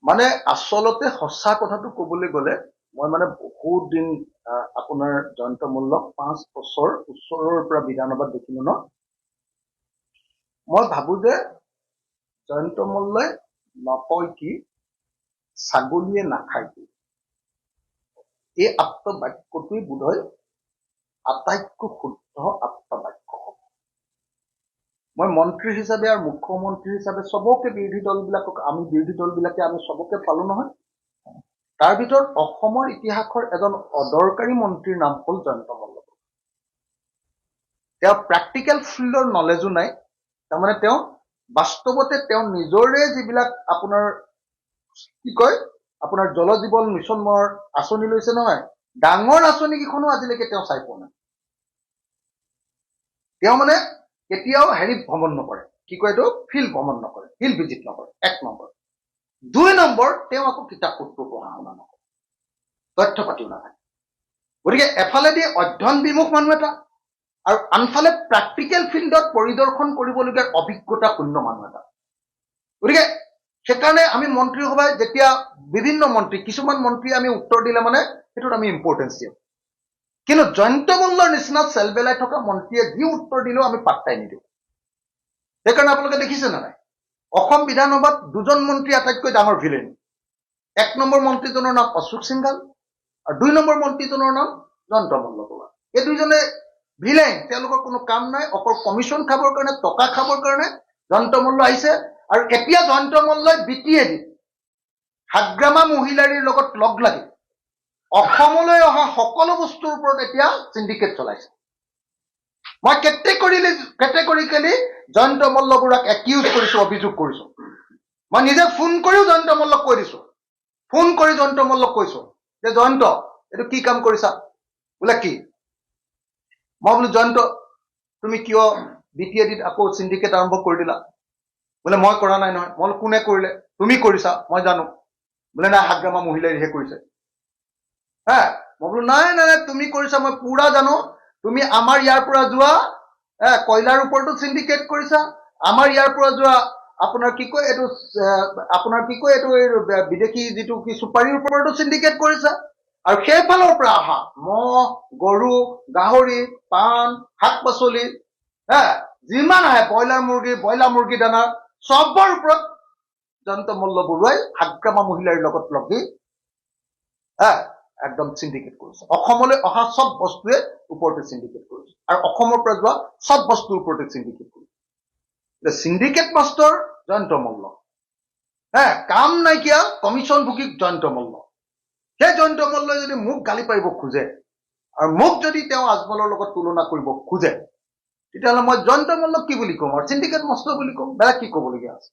মানে আচলতে সঁচা কথাটো ক'বলৈ গ'লে মই মানে বহুত দিন আপোনাৰ জয়ন্ত মল্লক 5 বছৰ ওচৰৰ পৰা বিধানসভাত দেখিলো ন। মই ভাবো যে জয়ন্ত মল্লই নকয় কি ছাগলীয়ে নাখায় কি, এই আপ্তবাক্যটোৱে বোধহয় আটাইতকৈ শুদ্ধ আপ্তবাক্য হ'ব। মই মন্ত্ৰী হিচাপে আৰু মুখ্যমন্ত্ৰী হিচাপে চবকে বিৰোধী দলবিলাকক বিৰোধী দলবিলাকে আমি চবকে পালো নহয়। তাৰ ভিতৰত অসমৰ ইতিহাসৰ এজন অদৰকাৰী মন্ত্ৰীৰ নাম হ'ল জয়ন্ত মল্ল। তেওঁ প্ৰেক্টিকেল ফিল্ডৰ নলেজো নাই, তাৰমানে তেওঁ বাস্তৱতে তেওঁ নিজৰে যিবিলাক আপোনাৰ কি কয় আপোনাৰ জল জীৱন মিছনৰ আঁচনি লৈছে নহয়, ডাঙৰ আঁচনি কেইখনো আজিলৈকে তেওঁ চাই পোৱা নাই। তেওঁ মানে কেতিয়াও ভ্ৰমণ নকৰে, কি কয় এইটো ফিল্ড ভ্ৰমণ নকৰে, ফিল্ড ভিজিট নকৰে, 1 নম্বৰ। 2 নম্বৰ, তেওঁ আকৌ কিতাপ পত্ৰ পঢ়া শুনা নকৰে, তথ্য পাতিও নাথাকে। গতিকে এফালেদি অধ্যয়ন বিমুখ মানুহ এটা আৰু আনফালে প্ৰেক্টিকেল ফিল্ডত পৰিদৰ্শন কৰিবলগীয়া অভিজ্ঞতা শূন্য মানুহ এটা। গতিকে সেইকাৰণে আমি মন্ত্ৰী সভাই যেতিয়া বিভিন্ন মন্ত্ৰী, কিছুমান মন্ত্ৰী আমি উত্তৰ দিলে মানে সেইটোত আমি ইম্পৰ্টেঞ্চ দিওঁ, কিন্তু জয়ন্ত মল্লৰ নিচিনা চেলবেলাই থকা মন্ত্ৰীয়ে যি উত্তৰ দিলেও আমি পাত্তাই নিদিওঁ। সেইকাৰণে আপোনালোকে দেখিছে নে নাই, অসম বিধানসভাত 2জন মন্ত্ৰী আটাইতকৈ ডাঙৰ ভিলেন। 1 নম্বৰ মন্ত্ৰীজনৰ নাম অশোক সিংঘাল আৰু 2 নম্বৰ মন্ত্ৰীজনৰ নাম জয়ন্ত মল্ল বৰুৱা। এই 2জনে ভিলেন, তেওঁলোকৰ কোনো কাম নাই, অকল কমিশ্যন খাবৰ কাৰণে, টকা খাবৰ কাৰণে জয়ন্ত মল্ল আহিছে। আৰু এতিয়া জয়ন্ত মল্লই BTAD হাগ্ৰামা মহিলাৰীৰ লগত লগ লাগি অসমলৈ অহা সকলো বস্তুৰ ওপৰত এতিয়া চিণ্ডিকেট চলাইছে। মই কেটেগৰিকেলি জয়ন্ত মল্ল বৰুৱাক একিউজ কৰিছো, অভিযোগ কৰিছো। মই নিজে ফোন কৰিও জয়ন্ত মল্লক কৈ দিছো, ফোন কৰি জয়ন্ত মল্লক কৈছো যে জয়ন্ত এইটো কি কাম কৰিছা? বোলে কি? মই বোলো জয়ন্ত তুমি কিয় BTADত আকৌ চিণ্ডিকেট আৰম্ভ কৰি দিলা? বোলে মই কৰা নাই নহয়। মই কোনে কৰিলে? তুমি কৰিছা, মই জানো। বোলে নাই, হাগ্ৰামা মহিলাৰীহে কৰিছে। মই বোলো নাই তুমি কৰিছা, মই পুৰা জানো। তুমি আমাৰ ইয়াৰ পৰা যোৱা কয়লাৰ ওপৰতো চিণ্ডিকেট কৰিছা, আমাৰ ইয়াৰ পৰা যোৱা আপোনাৰ কি কয় এইটো বিদেশী যিটো কি চুপাৰীৰ ওপৰতো চিণ্ডিকেট কৰিছা, আৰু সেইফালৰ পৰা অহা মহ, গৰু, গাহৰি, পাণ, শাক পাচলি যিমান আহে, ব্ৰইলাৰ মুৰ্গী দানা, চবৰ ওপৰত জয়ন্ত মল্ল বৰুৱাই হাগ্ৰামা মহিলাৰ লগত লগি একদম চিণ্ডিকেট কৰিছে। অসমলৈ অহা চব বস্তুৱে ওপৰতে চিণ্ডিকেট কৰিছে, আৰু অসমৰ পৰা যোৱা চব বস্তুৰ ওপৰতে চিণ্ডিকেট কৰিছে। চিণ্ডিকেট মাষ্টৰ জয়ন্ত মল্ল, কাম নাইকিয়া কমিশ্যন ভোগী জয়ন্ত মল্ল। সেই জয়ন্ত মল্লই যদি মোক গালি পাৰিব খোজে আৰু মোক যদি তেওঁ আজমলৰ লগত তুলনা কৰিব খোজে, তেতিয়াহ'লে মই জয়ন্ত মল্লক কি বুলি ক'ম? আৰু চিণ্ডিকেট মাষ্টৰ বুলি ক'ম, বেলেগ কি ক'বলগীয়া আছে?